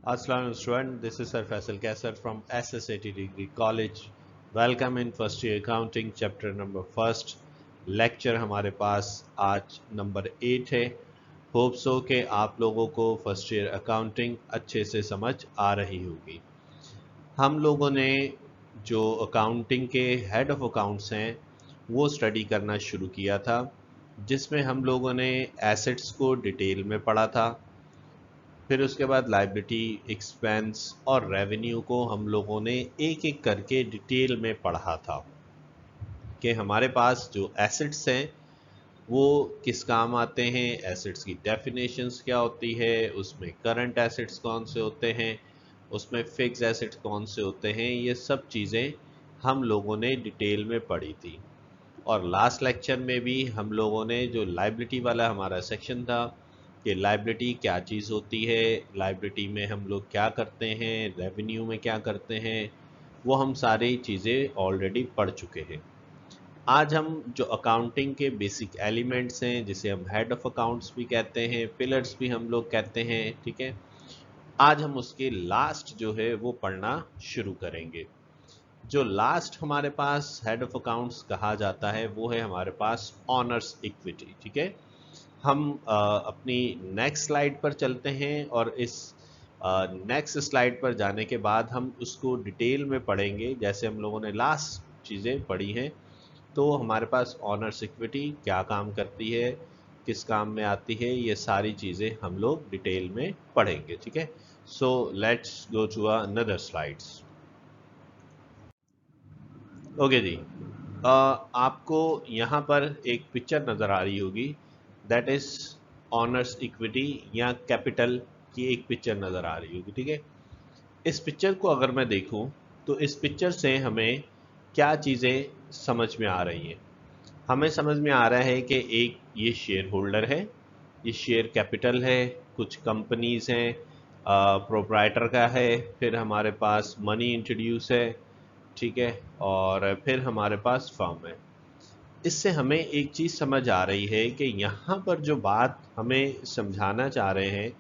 Assalamu student, this is Sir Faisal Kaisar from SSAT Degree College. Welcome in first year accounting chapter number first. Lecture हमारे पास आज number 8 है. Hope so कि आप लोगों को first year accounting अच्छे से समझ आ रही होगी. हम लोगों ने जो अकाउंटिंग के हेड ऑफ अकाउंट्स हैं वो स्टडी करना शुरू किया था, जिसमें हम लोगों ने एसेट्स को डिटेल में पढ़ा था. फिर उसके बाद लाइबिलिटी, एक्सपेंस और रेवेन्यू को हम लोगों ने एक एक करके डिटेल में पढ़ा था कि हमारे पास जो एसेट्स हैं वो किस काम आते हैं, एसेट्स की डेफिनेशंस क्या होती है, उसमें करंट एसेट्स कौन से होते हैं, उसमें फिक्स एसेट्स कौन से होते हैं. ये सब चीज़ें हम लोगों ने डिटेल में पढ़ी थी. और लास्ट लेक्चर में भी हम लोगों ने जो लाइबिलिटी वाला हमारा सेक्शन था कि लाइबिलिटी क्या चीज़ होती है, लाइबिलिटी में हम लोग क्या करते हैं, रेवेन्यू में क्या करते हैं, वो हम सारी चीज़ें ऑलरेडी पढ़ चुके हैं. आज हम जो अकाउंटिंग के बेसिक एलिमेंट्स हैं, जिसे हम हेड ऑफ अकाउंट्स भी कहते हैं, पिलर्स भी हम लोग कहते हैं, ठीक है, आज हम उसके लास्ट जो है वो पढ़ना शुरू करेंगे. जो लास्ट हमारे पास हेड ऑफ अकाउंट्स कहा जाता है वो है हमारे पास ऑनर्स इक्विटी. ठीक है, हम अपनी नेक्स्ट स्लाइड पर चलते हैं और इस नेक्स्ट स्लाइड पर जाने के बाद हम उसको डिटेल में पढ़ेंगे. जैसे हम लोगों ने लास्ट चीज़ें पढ़ी हैं, तो हमारे पास ऑनर्स इक्विटी क्या काम करती है, किस काम में आती है, ये सारी चीज़ें हम लोग डिटेल में पढ़ेंगे. ठीक है, so let's go to another slides. Okay जी, आपको यहाँ पर एक पिक्चर नज़र आ रही होगी, दैट इज़ ऑनर्स इक्विटी या कैपिटल की एक पिक्चर नज़र आ रही होगी. ठीक है, इस पिक्चर को अगर मैं देखूँ तो इस पिक्चर से हमें क्या चीज़ें समझ में आ रही हैं. हमें समझ में आ रहा है कि एक ये शेयर होल्डर है, ये शेयर कैपिटल है, कुछ कंपनीज हैं, प्रोप्राइटर का है, फिर हमारे पास मनी इंट्रोड्यूस है, ठीक है, और फिर हमारे पास फर्म है. इससे हमें एक चीज़ समझ आ रही है कि यहाँ पर जो बात हमें समझाना चाह रहे हैं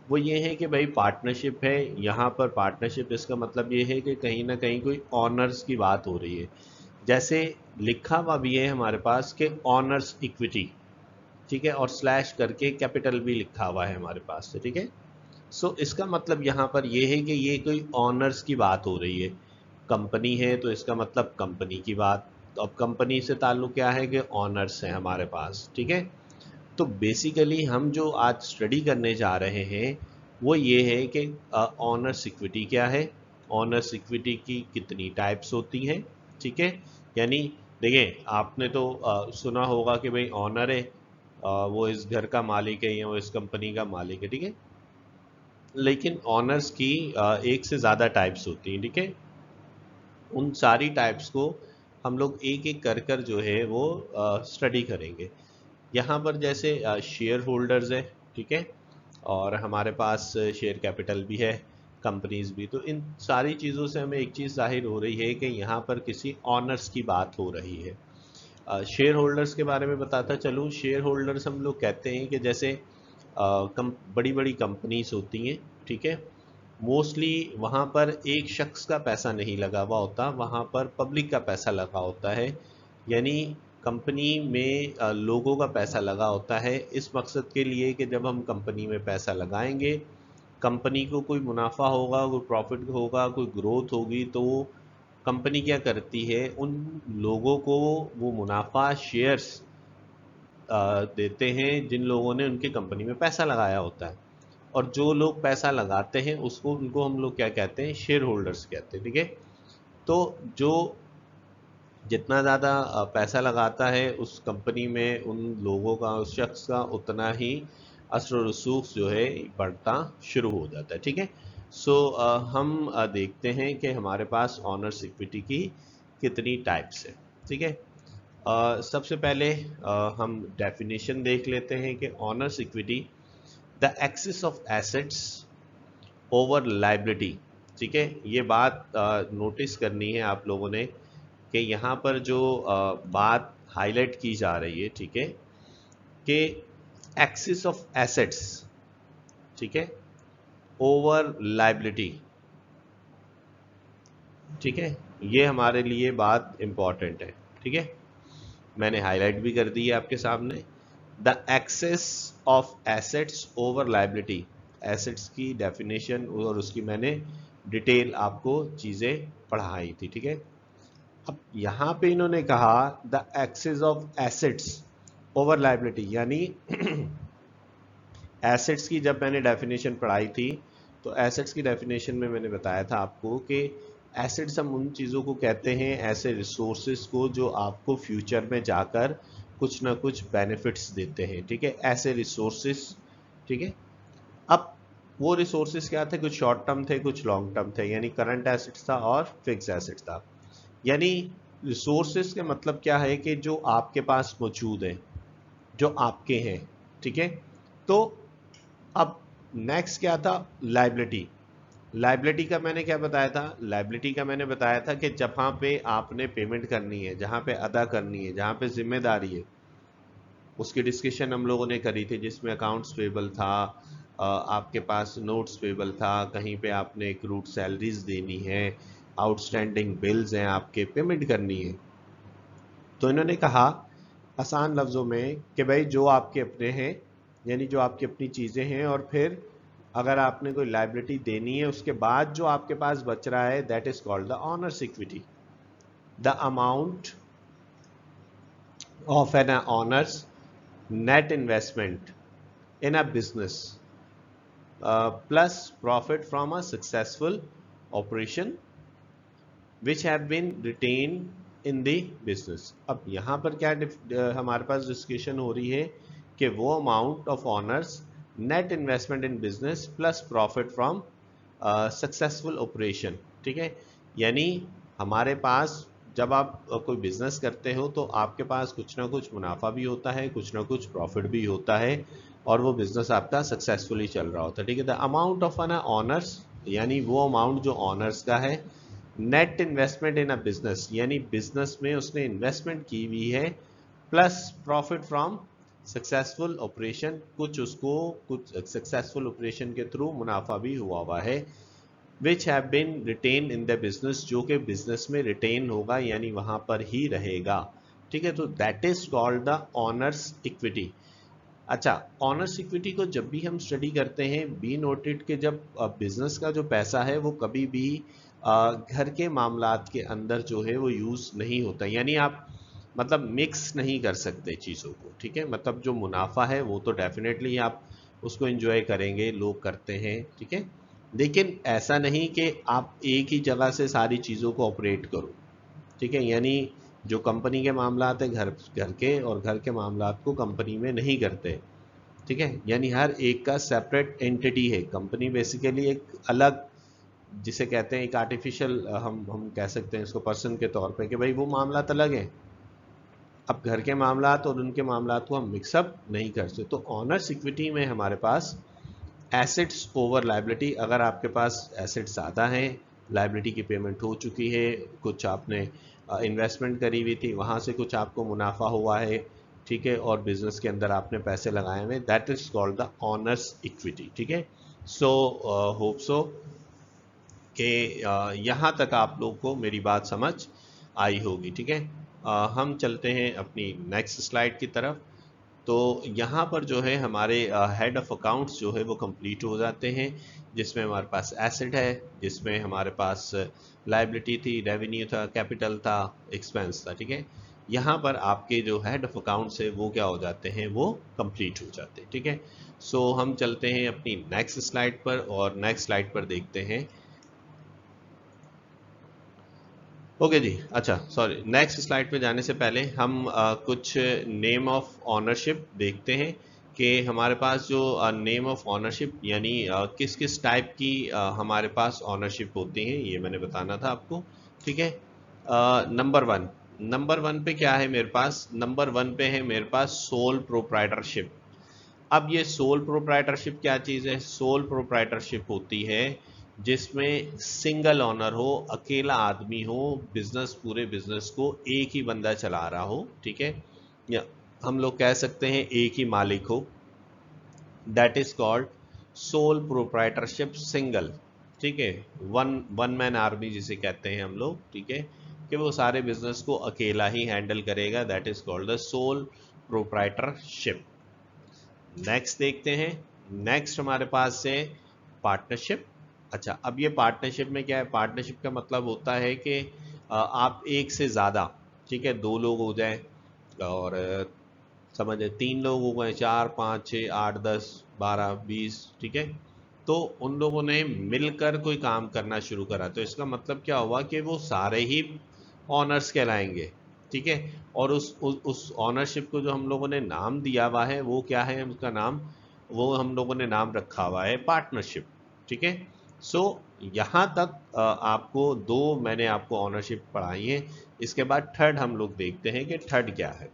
वो ये है कि भाई पार्टनरशिप है. यहाँ पर पार्टनरशिप इसका मतलब ये है कि कहीं ना कहीं कोई ऑनर्स की बात हो रही है. जैसे लिखा हुआ भी है हमारे पास कि ऑनर्स इक्विटी, ठीक है, और स्लैश करके कैपिटल भी लिखा हुआ है हमारे पास से. ठीक है, सो इसका मतलब यहाँ पर ये है कि ये कोई ऑनर्स की बात हो रही है. कंपनी है तो इसका मतलब कंपनी की बात. तो अब कंपनी से ताल्लुक क्या है कि ऑनर्स हैं हमारे पास. ठीक है, तो बेसिकली हम जो आज स्टडी करने जा रहे हैं वो ये है कि ऑनर्स इक्विटी क्या है, ऑनर्स इक्विटी की कितनी टाइप्स होती हैं. ठीक है, यानी देखिए आपने तो सुना होगा कि भाई ऑनर है, वो इस घर का मालिक है या वो इस कंपनी का मालिक है. ठीक है, लेकिन ऑनर्स की एक से ज़्यादा टाइप्स होती हैं. ठीक है, उन सारी टाइप्स को हम लोग एक एक कर कर जो है वो स्टडी करेंगे. यहाँ पर जैसे शेयर होल्डर्स है, ठीक है, और हमारे पास शेयर कैपिटल भी है, कंपनीज भी. तो इन सारी चीज़ों से हमें एक चीज़ जाहिर हो रही है कि यहाँ पर किसी ऑनर्स की बात हो रही है. शेयर होल्डर्स के बारे में बताता चलूँ. शेयर होल्डर्स हम लोग कहते हैं कि जैसे बड़ी बड़ी कंपनीज होती हैं, ठीक है, मोस्टली वहाँ पर एक शख्स का पैसा नहीं लगा हुआ होता, वहाँ पर पब्लिक का पैसा लगा होता है. यानी कंपनी में लोगों का पैसा लगा होता है इस मकसद के लिए कि जब हम कंपनी में पैसा लगाएंगे, कंपनी को कोई मुनाफा होगा, कोई प्रॉफिट होगा, कोई ग्रोथ होगी, तो वो कंपनी क्या करती है, उन लोगों को वो मुनाफा शेयर्स देते हैं जिन लोगों ने उनकी कंपनी में पैसा लगाया होता है. और जो लोग पैसा लगाते हैं उसको उनको हम लोग क्या कहते हैं, शेयर होल्डर्स कहते हैं. ठीक है, तो जो जितना ज़्यादा पैसा लगाता है उस कंपनी में उन लोगों का, उस शख्स का, उतना ही असर और रसूख जो है बढ़ता शुरू हो जाता है. ठीक है, सो हम देखते हैं कि हमारे पास ऑनर्स इक्विटी की कितनी टाइप्स है. ठीक है, सबसे पहले हम डेफिनेशन देख लेते हैं कि honours equity the axis of assets over liability. ठीक है, ये बात नोटिस करनी है आप लोगों ने कि यहाँ पर जो बात हाईलाइट की जा रही है, ठीक है, कि एक्सिस ऑफ एसेट्स, ठीक है, ओवर लायबिलिटी। ठीक है, ये हमारे लिए बात इंपॉर्टेंट है। ठीक है, मैंने हाईलाइट भी कर दी है आपके सामने। The excess of assets over liability, assets की डेफिनेशन और उसकी मैंने डिटेल आपको चीज़ें पढ़ाई थी। ठीक है, अब यहाँ पे इन्होंने कहा the excess of assets over liability, यानी एसेट्स की जब मैंने डेफिनेशन पढ़ाई थी तो एसेट्स की डेफिनेशन में मैंने बताया था आपको कि एसेट्स हम उन चीज़ों को कहते हैं, ऐसे रिसोर्सेज को जो आपको फ्यूचर में जाकर कुछ ना कुछ बेनिफिट्स देते हैं। ठीक है, ऐसे रिसोर्सेज। ठीक है, अब वो रिसोर्सेज क्या थे, कुछ शॉर्ट टर्म थे, कुछ लॉन्ग टर्म थे, यानी करंट एसेट्स था और फिक्स एसेट्स था। यानी रिसोर्सेज का मतलब क्या है कि जो आपके पास मौजूद है, जो आपके हैं। ठीक है, तो अब नेक्स्ट क्या था, लायबिलिटी। लायबिलिटी का मैंने क्या बताया था, लायबिलिटी का मैंने बताया था कि जहां पे आपने पेमेंट करनी है, जहां पे अदा करनी है, जहां पे जिम्मेदारी है, उसकी डिस्कशन हम लोगों ने करी थी, जिसमें अकाउंट्स पेबल था, आपके पास नोट्स पेबल था, कहीं पे आपने एक्रूड सैलरीज देनी है, आउटस्टैंडिंग बिल्स हैं, आपके पेमेंट करनी है। तो इन्होंने कहा आसान लफ्ज़ों में कि भाई जो आपके अपने हैं, यानी जो आपकी अपनी चीज़ें हैं, और फिर अगर आपने कोई लायबिलिटी देनी है उसके बाद जो आपके पास बच रहा है, that is called the owners equity. The amount of an owners net investment in a business plus profit from a successful operation which have been retained in the business। अब यहाँ पर क्या हमारे पास डिस्कशन हो रही है कि वो amount of honours net investment in business plus profit from successful operation. ठीक है, यानी हमारे पास जब आप कोई बिजनेस करते हो तो आपके पास कुछ ना कुछ मुनाफा भी होता है, कुछ ना कुछ प्रॉफिट भी होता है, और वो बिजनेस आपका सक्सेसफुली चल रहा होता है। ठीक है, the amount of an owners, यानी वो अमाउंट जो ऑनर्स का है, net investment in a business, यानी बिजनेस में उसने इन्वेस्टमेंट की हुई है, plus profit from successful operation, कुछ उसको कुछ सक्सेसफुल ऑपरेशन के थ्रू मुनाफा भी हुआ है, which have been retained in the business, जो कि बिजनेस में रिटेन होगा, यानी वहां पर ही रहेगा। ठीक है, तो that is called the owners equity. अच्छा, ऑनर्स इक्विटी को जब भी हम स्टडी करते हैं, बी नोटेड के जब बिजनेस का जो पैसा है वो कभी भी घर के मामलात के अंदर जो है वो यूज नहीं होता, यानी आप मतलब मिक्स नहीं कर सकते चीज़ों को। ठीक है, मतलब जो मुनाफा है वो तो डेफिनेटली आप उसको एंजॉय करेंगे, लोग करते हैं। ठीक है, लेकिन ऐसा नहीं कि आप एक ही जगह से सारी चीज़ों को ऑपरेट करो। ठीक है, यानी जो कंपनी के मामलात है घर घर के, और घर के मामलात को कंपनी में नहीं करते। ठीक है, यानी हर एक का सेपरेट एंटिटी है। कंपनी बेसिकली एक अलग, जिसे कहते हैं एक आर्टिफिशियल, हम कह सकते हैं इसको पर्सन के तौर पे, कि भाई वो मामलात अलग हैं। अब घर के मामलात और उनके मामलात को हम मिक्सअप नहीं कर सकते। तो ऑनर्स इक्विटी में हमारे पास एसेट्स ओवर लायबिलिटी, अगर आपके पास एसेट्स ज़्यादा हैं, लायबिलिटी की पेमेंट हो चुकी है, कुछ आपने इन्वेस्टमेंट करी हुई थी, वहाँ से कुछ आपको मुनाफा हुआ है, ठीक है, और बिजनेस के अंदर आपने पैसे लगाए हुए, that is called the owners equity. ठीक है, सो होप सो कि यहाँ तक आप लोग को मेरी बात समझ आई होगी। ठीक है, हम चलते हैं अपनी नेक्स्ट स्लाइड की तरफ। तो यहाँ पर जो है हमारे हेड ऑफ अकाउंट्स जो है वो कंप्लीट हो जाते हैं, जिसमें हमारे पास एसेट है, जिसमें हमारे पास लायबिलिटी थी, रेवेन्यू था, कैपिटल था, एक्सपेंस था। ठीक है, यहाँ पर आपके जो हेड ऑफ अकाउंट्स है वो क्या हो जाते हैं, वो कंप्लीट हो जाते हैं। ठीक है, सो हम चलते हैं अपनी नेक्स्ट स्लाइड पर, और नेक्स्ट स्लाइड पर देखते हैं। ओके जी, अच्छा सॉरी, नेक्स्ट स्लाइड पे जाने से पहले हम कुछ नेम ऑफ ऑनरशिप देखते हैं कि हमारे पास जो नेम ऑफ ऑनरशिप, यानी किस किस टाइप की हमारे पास ऑनरशिप होती हैं, ये मैंने बताना था आपको। ठीक है, नंबर वन पे क्या है मेरे पास, नंबर वन पे है मेरे पास सोल प्रोप्राइटरशिप। अब ये सोल प्रोप्राइटरशिप क्या चीज़ है, सोल प्रोप्राइटरशिप होती है जिसमें सिंगल ऑनर हो, अकेला आदमी हो, बिजनेस पूरे बिजनेस को एक ही बंदा चला रहा हो। ठीक है, या हम लोग कह सकते हैं एक ही मालिक हो, that is called sole proprietorship single, ठीक है, वन मैन आर्मी जिसे कहते हैं हम लोग, ठीक है, कि वो सारे बिजनेस को अकेला ही हैंडल करेगा, that is called the sole proprietorship. Next देखते हैं, नेक्स्ट हमारे पास है पार्टनरशिप। अच्छा, अब ये पार्टनरशिप में क्या है, पार्टनरशिप का मतलब होता है कि आप एक से ज़्यादा, ठीक है, दो लोग हो जाए और समझे तीन लोग हो गए, चार पाँच छः आठ 10 12 20, ठीक है, तो उन लोगों ने मिलकर कोई काम करना शुरू करा, तो इसका मतलब क्या हुआ कि वो सारे ही ऑनर्स कहलाएंगे, ठीक है। और उस ऑनरशिप को जो हम लोगों ने नाम दिया हुआ है वो क्या है, उसका नाम, वो हम लोगों ने नाम रखा हुआ है पार्टनरशिप, ठीक है। सो यहाँ तक आपको दो मैंने आपको ऑनरशिप पढ़ाई है। इसके बाद थर्ड हम लोग देखते हैं कि थर्ड क्या है।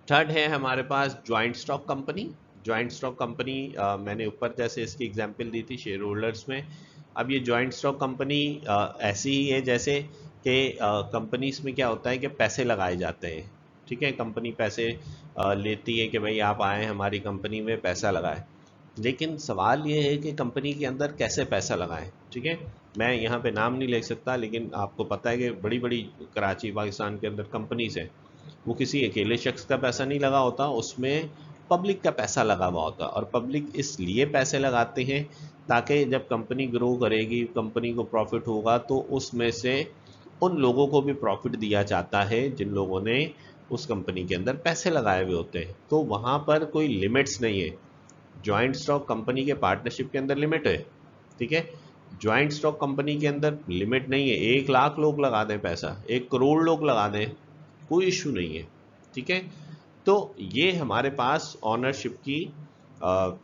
थर्ड है हमारे पास joint stock company. Joint stock company मैंने ऊपर जैसे इसकी एग्जांपल दी थी शेयर होल्डर्स में। अब ये ज्वाइंट स्टॉक कंपनी ऐसी ही है जैसे कि कंपनीज में क्या होता है कि पैसे लगाए जाते हैं, ठीक है, कंपनी पैसे लेती है कि भाई आप आए हमारी कंपनी में पैसा लगाए। लेकिन सवाल ये है कि कंपनी के अंदर कैसे पैसा लगाएं, ठीक है। मैं यहाँ पे नाम नहीं ले सकता, लेकिन आपको पता है कि बड़ी बड़ी कराची पाकिस्तान के अंदर कंपनीज हैं, वो किसी अकेले शख्स का पैसा नहीं लगा होता, उसमें पब्लिक का पैसा लगा हुआ होता, और पब्लिक इसलिए पैसे लगाते हैं ताकि जब कंपनी ग्रो करेगी, कंपनी को प्रॉफिट होगा, तो उसमें से उन लोगों को भी प्रॉफिट दिया जाता है जिन लोगों ने उस कंपनी के अंदर पैसे लगाए हुए होते हैं। तो वहाँ पर कोई लिमिट्स नहीं है। ज्वाइंट स्टॉक कंपनी के पार्टनरशिप के अंदर लिमिट है, ठीक है। ज्वाइंट स्टॉक कंपनी के अंदर लिमिट नहीं है, 1 लाख लोग लगा दें पैसा, 1 करोड़ लोग लगा दें, कोई इशू नहीं है, ठीक है। तो ये हमारे पास ऑनरशिप की अ,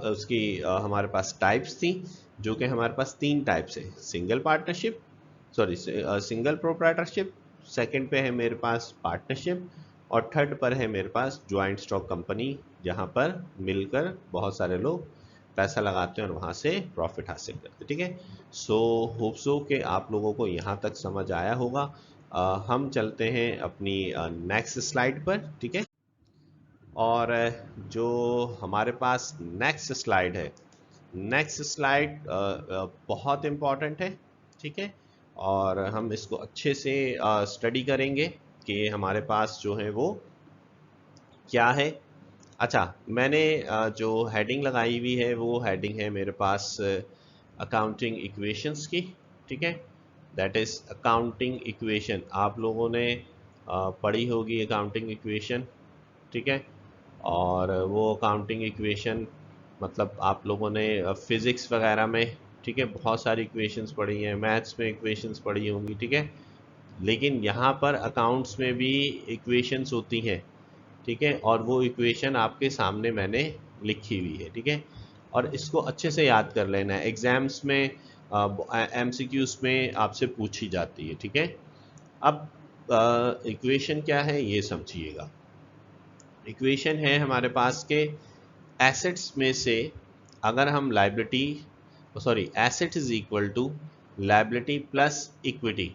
उसकी हमारे पास टाइप्स थी, जो कि हमारे पास 3 टाइप्स है, single partnership, sorry single proprietorship, second पे है मेरे पास पार्टनरशिप, और थर्ड पर है मेरे पास ज्वाइंट स्टॉक कंपनी, जहां पर मिलकर बहुत सारे लोग पैसा लगाते हैं और वहां से प्रॉफिट हासिल करते हैं, ठीक है। सो होप सो कि आप लोगों को यहाँ तक समझ आया होगा। हम चलते हैं अपनी नेक्स्ट स्लाइड पर, ठीक है। और जो हमारे पास नेक्स्ट स्लाइड है, नेक्स्ट स्लाइड बहुत इम्पॉर्टेंट है, ठीक है, और हम इसको अच्छे से स्टडी करेंगे कि हमारे पास जो है वो क्या है। अच्छा, मैंने जो हेडिंग लगाई हुई है वो हेडिंग है मेरे पास अकाउंटिंग इक्वेशंस की, ठीक है, दैट इज अकाउंटिंग इक्वेशन। आप लोगों ने पढ़ी होगी अकाउंटिंग इक्वेशन, ठीक है, और वो अकाउंटिंग इक्वेशन मतलब आप लोगों ने फिज़िक्स वगैरह में, ठीक है, बहुत सारी इक्वेशंस पढ़ी हैं, मैथ्स में इक्वेशंस पढ़ी होंगी, ठीक है। लेकिन यहाँ पर अकाउंट्स में भी इक्वेशंस होती हैं, ठीक है, और वो इक्वेशन आपके सामने मैंने लिखी हुई है, ठीक है, और इसको अच्छे से याद कर लेना है, एग्जाम्स में एमसीक्यूज में आपसे पूछी जाती है, ठीक है। अब इक्वेशन क्या है ये समझिएगा। इक्वेशन है हमारे पास के एसेट्स में से अगर हम liability, sorry, asset is equal to liability plus equity,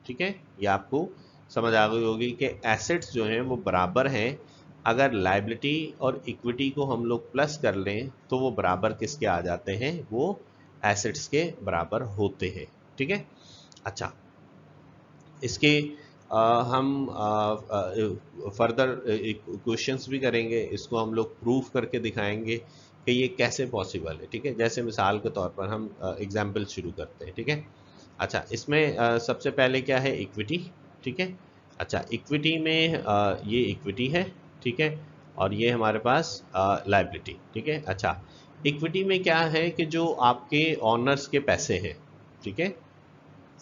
ठीक है, ये आपको समझ आ गई होगी कि एसेट्स जो हैं वो बराबर हैं, अगर लाइबिलिटी और इक्विटी को हम लोग प्लस कर लें तो वो बराबर किसके आ जाते हैं, वो एसेट्स के बराबर होते हैं, ठीक है। अच्छा, इसके हम फर्दर क्वेश्चंस भी करेंगे, इसको हम लोग प्रूफ करके दिखाएंगे कि ये कैसे पॉसिबल है, ठीक है। जैसे मिसाल के तौर पर हम एग्जाम्पल शुरू करते हैं, ठीक है। अच्छा, इसमें सबसे पहले क्या है, इक्विटी, ठीक है। अच्छा, इक्विटी में ये इक्विटी है, ठीक है, और ये हमारे पास लाइबिलिटी, ठीक है। अच्छा, इक्विटी में क्या है कि जो आपके ऑनर्स के पैसे हैं, ठीक है,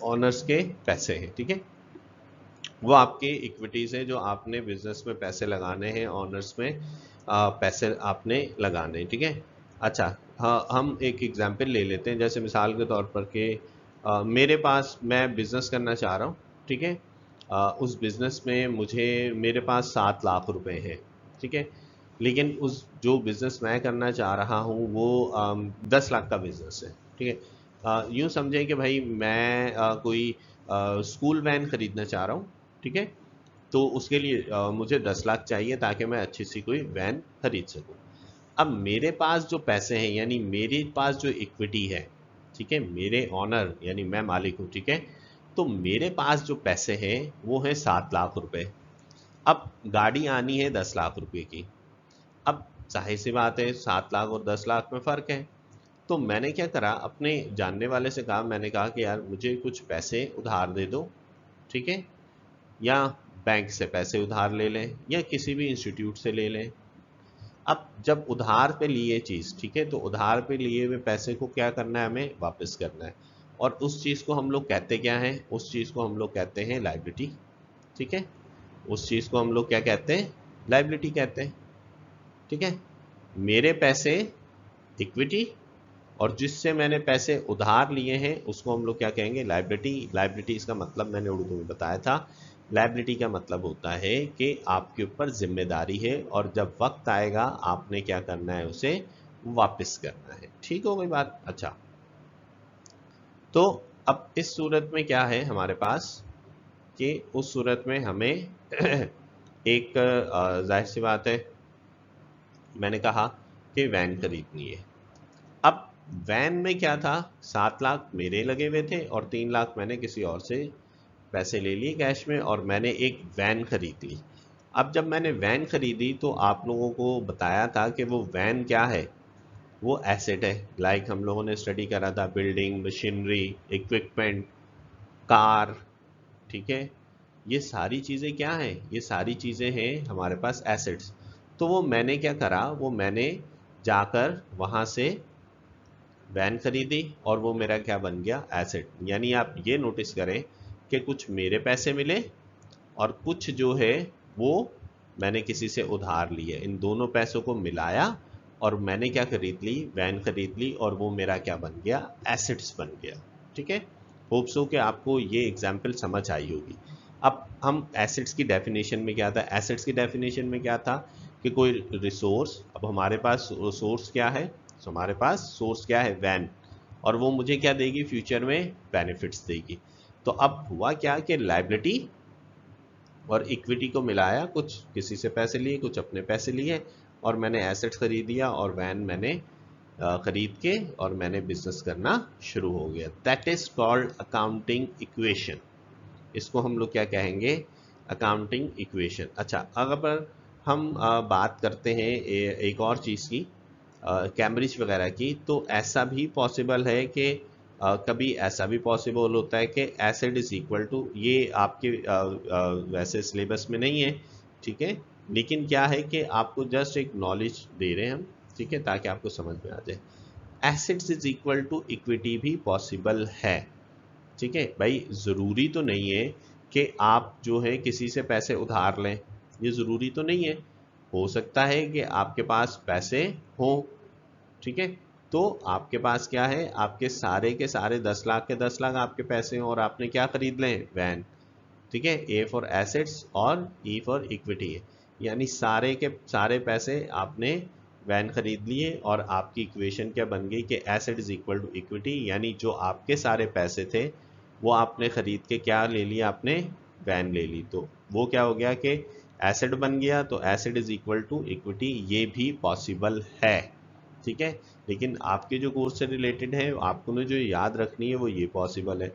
ऑनर्स के पैसे हैं, ठीक है, वो आपके इक्विटीज है जो आपने बिजनेस में पैसे लगाने हैं, ऑनर्स में पैसे आपने लगाने हैं, ठीक है। अच्छा, हाँ, हम एक एग्जांपल ले लेते हैं, जैसे मिसाल के तौर पर कि मेरे पास, मैं बिजनेस करना चाह रहा हूँ, ठीक है, उस बिजनेस में मुझे, मेरे पास 7 लाख रुपए हैं, ठीक है, लेकिन उस जो बिजनेस मैं करना चाह रहा हूँ वो 10 लाख का बिजनेस है, ठीक है। यूँ समझें कि भाई मैं कोई स्कूल वैन खरीदना चाह रहा हूँ, ठीक है, तो उसके लिए मुझे 10 लाख चाहिए ताकि मैं अच्छी सी कोई वैन खरीद सकूँ। अब मेरे पास जो पैसे हैं यानी मेरे पास जो इक्विटी है, ठीक है, मेरे ऑनर यानी मैं मालिक हूँ, ठीक है, तो मेरे पास जो पैसे हैं वो है 7 लाख रुपए। अब गाड़ी आनी है 10 लाख रुपए की। अब जाहिर सी बात है 7 लाख और 10 लाख में फर्क है। तो मैंने क्या करा, अपने जानने वाले से कहा, मैंने कहा कि यार मुझे कुछ पैसे उधार दे दो, ठीक है, या बैंक से पैसे उधार ले लें या किसी भी इंस्टीट्यूट से ले लें। अब जब उधार पे लिए चीज़, ठीक है, तो उधार पे लिए हुए पैसे को क्या करना है, हमें वापस करना है। और उस चीज़ को हम लोग कहते क्या हैं, उस चीज़ को हम लोग कहते हैं लाइबिलिटी, ठीक है, उस चीज़ को हम लोग क्या कहते हैं, लाइबिलिटी कहते हैं, ठीक है। मेरे पैसे इक्विटी और जिससे मैंने पैसे उधार लिए हैं उसको हम लोग क्या कहेंगे, लाइबिलिटी। लाइबिलिटी इसका मतलब मैंने उर्दू में बताया था, लाइबिलिटी का मतलब होता है कि आपके ऊपर जिम्मेदारी है और जब वक्त आएगा आपने क्या करना है, उसे वापस करना है। ठीक हो गई बात। अच्छा, तो अब इस सूरत में क्या है हमारे पास कि उस सूरत में हमें एक जाहिर सी बात है, मैंने कहा कि वैन खरीदनी है। अब वैन में क्या था, 7 लाख मेरे लगे हुए थे और 3 लाख मैंने किसी और से पैसे ले लिए कैश में और मैंने एक वैन खरीद ली। अब जब मैंने वैन खरीदी तो आप लोगों को बताया था कि वो वैन क्या है, वो एसेट है। लाइक हम लोगों ने स्टडी करा था, बिल्डिंग, मशीनरी, इक्विपमेंट, कार, ठीक है, ये सारी चीज़ें क्या हैं, ये सारी चीज़ें हैं हमारे पास एसेट्स। तो वो मैंने क्या करा, वो मैंने जाकर वहाँ से वैन खरीदी और वो मेरा क्या बन गया, एसेट। यानी आप ये नोटिस करें कि कुछ मेरे पैसे मिले और कुछ जो है वो मैंने किसी से उधार लिए। इन दोनों पैसों को मिलाया और मैंने क्या खरीद ली, वैन खरीद ली और वो मेरा क्या बन गया, एसेट्स बन गया। ठीक है, होप सो कि आपको ये एग्जाम्पल समझ आई होगी। अब हम एसेट्स की डेफिनेशन में क्या था, एसेट्स की डेफिनेशन में क्या था कि कोई रिसोर्स, अब हमारे पास सोर्स क्या है, तो हमारे पास सोर्स क्या है, वैन, और वो मुझे क्या देगी, फ्यूचर में बेनिफिट्स देगी। तो अब हुआ क्या कि लायबिलिटी और इक्विटी को मिलाया, कुछ किसी से पैसे लिए, कुछ अपने पैसे लिए और मैंने एसेट्स खरीद दिया और वैन मैंने खरीद के और मैंने बिजनेस करना शुरू हो गया। That is called accounting equation. इसको हम लोग क्या कहेंगे, अकाउंटिंग इक्वेशन। अच्छा, अगर हम बात करते हैं एक और चीज़ की, कैम्ब्रिज वगैरह की, तो ऐसा भी पॉसिबल है कि कभी ऐसा भी पॉसिबल होता है कि एसिड इज इक्वल टू, ये आपके वैसे सिलेबस में नहीं है, ठीक है, लेकिन क्या है कि आपको जस्ट एक नॉलेज दे रहे हैं हम, ठीक है, ताकि आपको समझ में आ जाए। Assets is equal to equity भी पॉसिबल है, ठीक है भाई। ज़रूरी तो नहीं है कि आप जो है किसी से पैसे उधार लें, ये ज़रूरी तो नहीं है। हो सकता है कि आपके पास पैसे हों, ठीक है, तो आपके पास क्या है, आपके सारे के सारे 10 लाख के 10 लाख आपके पैसे हैं और आपने क्या खरीद लें, वैन, ठीक है। ए फॉर एसेट्स और ई फॉर इक्विटी है, यानी सारे के सारे पैसे आपने वैन खरीद लिए और आपकी इक्वेशन क्या बन गई कि asset is equal to equity, यानी जो आपके सारे पैसे थे वो आपने खरीद के क्या ले लिया, आपने वैन ले ली, तो वो क्या हो गया कि एसेट बन गया। तो asset is equal to equity, ये भी पॉसिबल है, ठीक है। लेकिन आपके जो कोर्स से रिलेटेड है, आपको ने जो याद रखनी है वो ये पॉसिबल है।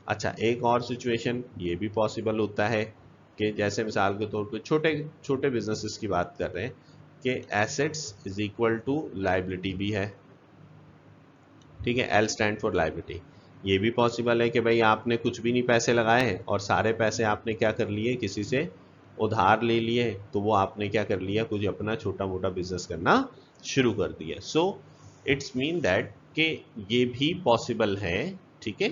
अच्छा, एक और सिचुएशन ये भी पॉसिबल होता है कि जैसे मिसाल के तौर पे छोटे छोटे बिजनेसेस की बात कर रहे हैं कि assets is equal to liability भी है, ठीक है, एल स्टैंड फॉर लाइबिलिटी। ये भी पॉसिबल है कि भाई आपने कुछ भी नहीं पैसे लगाए और सारे पैसे आपने क्या कर लिए, किसी से उधार ले लिए, तो वो आपने क्या कर लिया, कुछ अपना छोटा मोटा बिजनेस करना शुरू कर दिया। सो इट्स मीन दैट कि ये भी पॉसिबल है, ठीक है।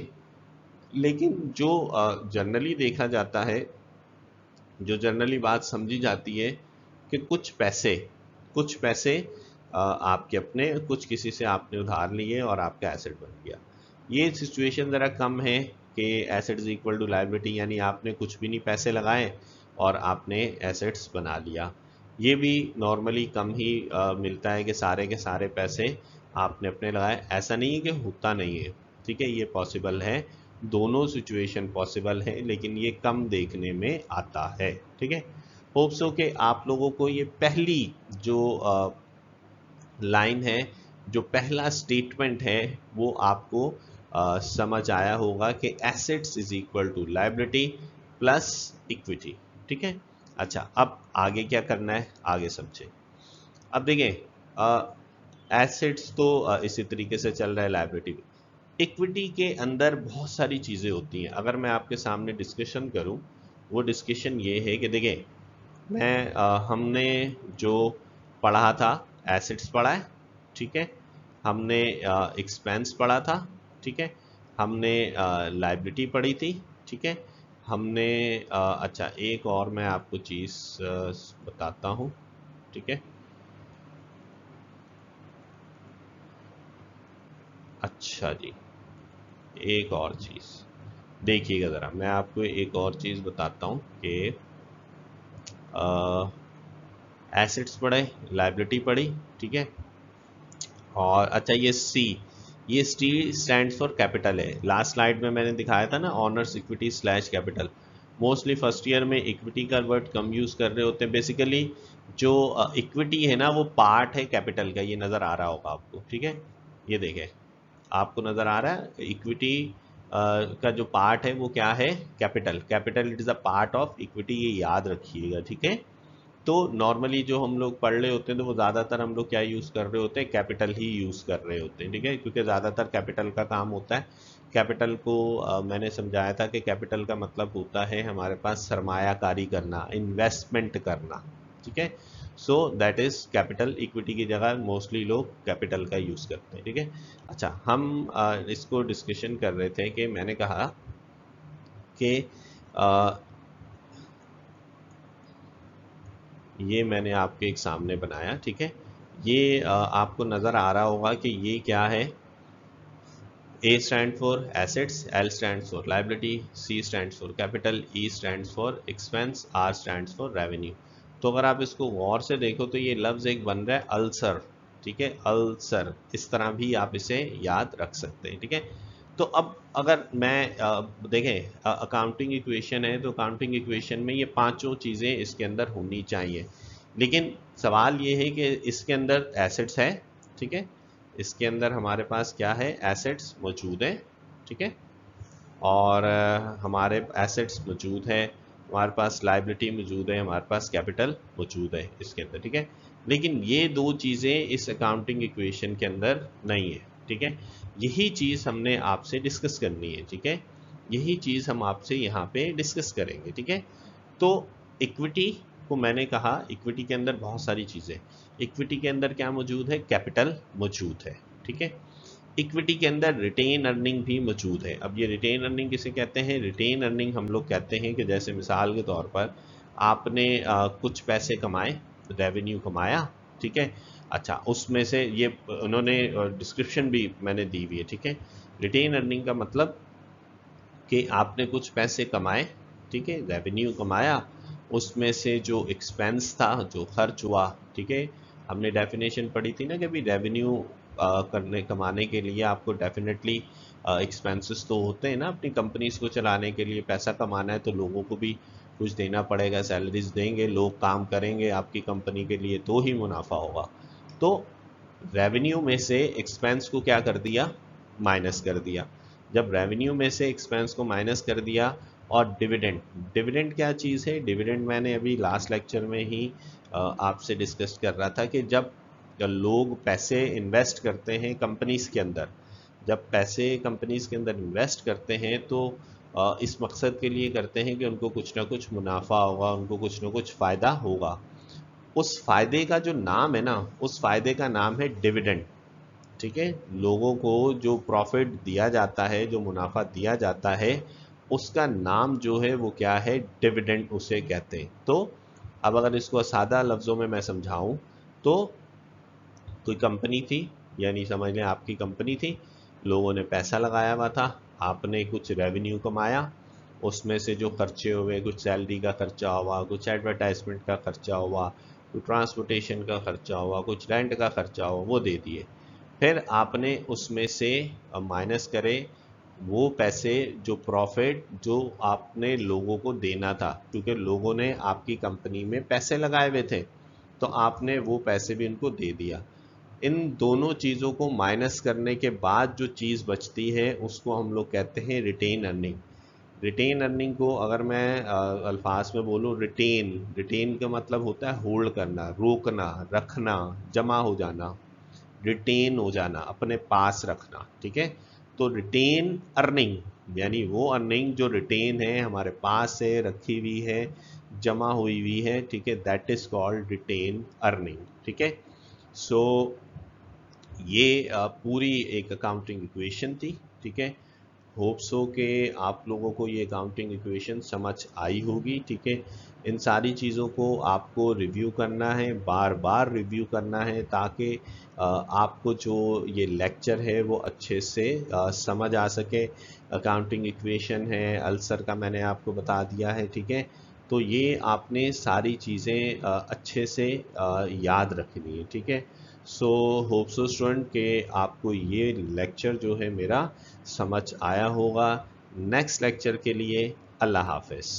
लेकिन जो जनरली देखा जाता है, जो जनरली बात समझी जाती है कि कुछ पैसे आपके अपने, कुछ किसी से आपने उधार लिए और आपका एसेट बन गया। ये सिचुएशन ज़रा कम है कि asset is equal to liability, यानी आपने कुछ भी नहीं पैसे लगाए और आपने एसेट्स बना लिया। ये भी नॉर्मली कम ही मिलता है कि सारे के सारे पैसे आपने अपने लगाए। ऐसा नहीं है कि होता नहीं है, ठीक है, ये पॉसिबल है, दोनों सिचुएशन पॉसिबल है, लेकिन ये कम देखने में आता है, ठीक है। होप सो कि आप लोगों को ये पहली जो लाइन है, जो पहला स्टेटमेंट है वो आपको समझ आया होगा कि assets is equal to liability plus equity. ठीक है, अच्छा अब आगे क्या करना है, आगे समझे। अब देखें एसेट्स तो इसी तरीके से चल रहा है, लायबिलिटी भी। इक्विटी के अंदर बहुत सारी चीज़ें होती हैं। अगर मैं आपके सामने डिस्कशन करूं, वो डिस्कशन ये है कि देखिए हमने जो पढ़ा था, एसेट्स पढ़ा है, ठीक है, हमने एक्सपेंस पढ़ा था, ठीक है, हमने लायबिलिटी पढ़ी थी, ठीक है, हमने अच्छा एक और मैं आपको चीज़ बताता हूँ, ठीक है। अच्छा जी, एक और चीज़ देखिएगा ज़रा, मैं आपको एक और चीज़ बताता हूँ कि एसेट्स पढ़े, लायबिलिटी पढ़ी, ठीक है, और अच्छा ये सी स्टैंड्स फॉर कैपिटल है। लास्ट स्लाइड में मैंने दिखाया था ना, honours equity slash capital. Mostly first year में इक्विटी का वर्ड कम यूज़ कर रहे होते हैं। बेसिकली जो इक्विटी है ना, वो पार्ट है कैपिटल का, ये नज़र आ रहा होगा आपको, ठीक है। ये देखें, आपको नज़र आ रहा है इक्विटी का जो पार्ट है वो क्या है, capital. Capital it is a part of equity, ये याद रखिएगा, ठीक है। तो नॉर्मली जो हम लोग पढ़ रहे होते हैं तो वो ज़्यादातर हम लोग क्या यूज़ कर रहे होते हैं, कैपिटल ही यूज़ कर रहे होते हैं, ठीक है, क्योंकि ज़्यादातर कैपिटल का काम होता है। कैपिटल को मैंने समझाया था कि कैपिटल का मतलब होता है हमारे पास सरमायाकारी करना, इन्वेस्टमेंट करना, ठीक है। So that is capital. Equity की जगह मोस्टली लोग कैपिटल का यूज़ करते हैं, ठीक है। अच्छा हम इसको डिस्कशन कर रहे थे कि मैंने कहा कि ये मैंने आपके एक सामने बनाया, ठीक है। ये आपको नज़र आ रहा होगा कि ये क्या है। A stand for assets, L stand for liability, C stand for capital, E stand for expense, R stand for revenue. तो अगर आप इसको गौर से देखो तो ये लफ्ज़ एक बन रहा है अल्सर, ठीक है, अल्सर। इस तरह भी आप इसे याद रख सकते हैं, ठीक है। तो अब अगर मैं देखें अकाउंटिंग इक्वेशन है, तो अकाउंटिंग इक्वेशन में ये पांचों चीज़ें इसके अंदर होनी चाहिए। लेकिन सवाल ये है कि इसके अंदर एसेट्स है, ठीक है, इसके अंदर हमारे पास क्या है, एसेट्स मौजूद है, ठीक है, और हमारे एसेट्स मौजूद है, हमारे पास लाइबिलिटी मौजूद है, हमारे पास कैपिटल मौजूद है इसके अंदर, ठीक है। लेकिन ये दो चीज़ें इस अकाउंटिंग इक्वेशन के अंदर नहीं है, ठीक है। यही चीज़ हमने आपसे डिस्कस करनी है, ठीक है, यही चीज़ हम आपसे यहाँ पे डिस्कस करेंगे, ठीक है। तो इक्विटी को मैंने कहा, इक्विटी के अंदर बहुत सारी चीज़ें, इक्विटी के अंदर क्या मौजूद है, कैपिटल मौजूद है, ठीक है। इक्विटी के अंदर रिटेन अर्निंग भी मौजूद है। अब ये रिटेन अर्निंग किसे कहते हैं, रिटेन अर्निंग हम लोग कहते हैं कि जैसे मिसाल के तौर पर आपने कुछ पैसे कमाए, रेवेन्यू कमाया, ठीक है। अच्छा उसमें से ये उन्होंने डिस्क्रिप्शन भी मैंने दी हुई है, ठीक है। रिटेन अर्निंग का मतलब कि आपने कुछ पैसे कमाए, ठीक है, रेवेन्यू कमाया, उसमें से जो एक्सपेंस था, जो खर्च हुआ, ठीक है। हमने डेफिनेशन पढ़ी थी ना कि भाई रेवेन्यू करने कमाने के लिए आपको डेफिनेटली एक्सपेंसेस तो होते हैं ना, अपनी कंपनीज को चलाने के लिए पैसा कमाना है तो लोगों को भी कुछ देना पड़ेगा, सैलरीज देंगे, लोग काम करेंगे आपकी कंपनी के लिए तो ही मुनाफा होगा। तो रेवेन्यू में से एक्सपेंस को क्या कर दिया, माइनस कर दिया। जब रेवेन्यू में से एक्सपेंस को माइनस कर दिया, और डिविडेंड, डिविडेंड क्या चीज़ है, डिविडेंड मैंने अभी लास्ट लेक्चर में ही आपसे डिस्कस कर रहा था कि जब लोग पैसे इन्वेस्ट करते हैं कंपनीज के अंदर, जब पैसे कंपनीज के अंदर इन्वेस्ट करते हैं तो इस मकसद के लिए करते हैं कि उनको कुछ ना कुछ मुनाफा होगा, उनको कुछ ना कुछ फ़ायदा होगा। उस फायदे का जो नाम है ना, उस फायदे का नाम है डिविडेंड, ठीक है। लोगों को जो प्रॉफिट दिया जाता है, जो मुनाफा दिया जाता है, उसका नाम जो है वो क्या है, डिविडेंड उसे कहते हैं। तो अब अगर इसको सादा लफ्ज़ों में मैं समझाऊं तो कोई कंपनी थी, यानी समझ लें आपकी कंपनी थी, लोगों ने पैसा लगाया हुआ था, आपने कुछ रेवेन्यू कमाया, उसमें से जो खर्चे हुए, कुछ सैलरी का खर्चा हुआ, कुछ एडवर्टाइजमेंट का खर्चा हुआ, कुछ ट्रांसपोर्टेशन का खर्चा हुआ, कुछ रेंट का खर्चा हुआ, वो दे दिए। फिर आपने उसमें से माइनस करे वो पैसे, जो प्रॉफिट जो आपने लोगों को देना था, क्योंकि लोगों ने आपकी कंपनी में पैसे लगाए हुए थे, तो आपने वो पैसे भी उनको दे दिया। इन दोनों चीज़ों को माइनस करने के बाद जो चीज़ बचती है उसको हम लोग कहते हैं रिटेन अर्निंग। रिटेन अर्निंग को अगर मैं अल्फाज में बोलूँ, रिटेन रिटेन का मतलब होता है होल्ड करना, रोकना, रखना, जमा हो जाना, रिटेन हो जाना, अपने पास रखना, ठीक है। तो रिटेन अर्निंग यानी वो अर्निंग जो रिटेन है, हमारे पास है, रखी हुई है, जमा हुई हुई है, ठीक है, that is called retained earning, ठीक है। सो ये पूरी एक अकाउंटिंग इक्वेशन थी, ठीक है। होप सो कि आप लोगों को ये अकाउंटिंग इक्वेशन समझ आई होगी, ठीक है। इन सारी चीज़ों को आपको रिव्यू करना है, बार बार रिव्यू करना है, ताकि आपको जो ये लेक्चर है वो अच्छे से समझ आ सके। अकाउंटिंग इक्वेशन है, अल्सर का मैंने आपको बता दिया है, ठीक है। तो ये आपने सारी चीज़ें अच्छे से याद रखनी है, ठीक है। सो होप सो स्टूडेंट के आपको ये लेक्चर जो है मेरा समझ आया होगा। नेक्स्ट लेक्चर के लिए अल्लाह हाफिज़।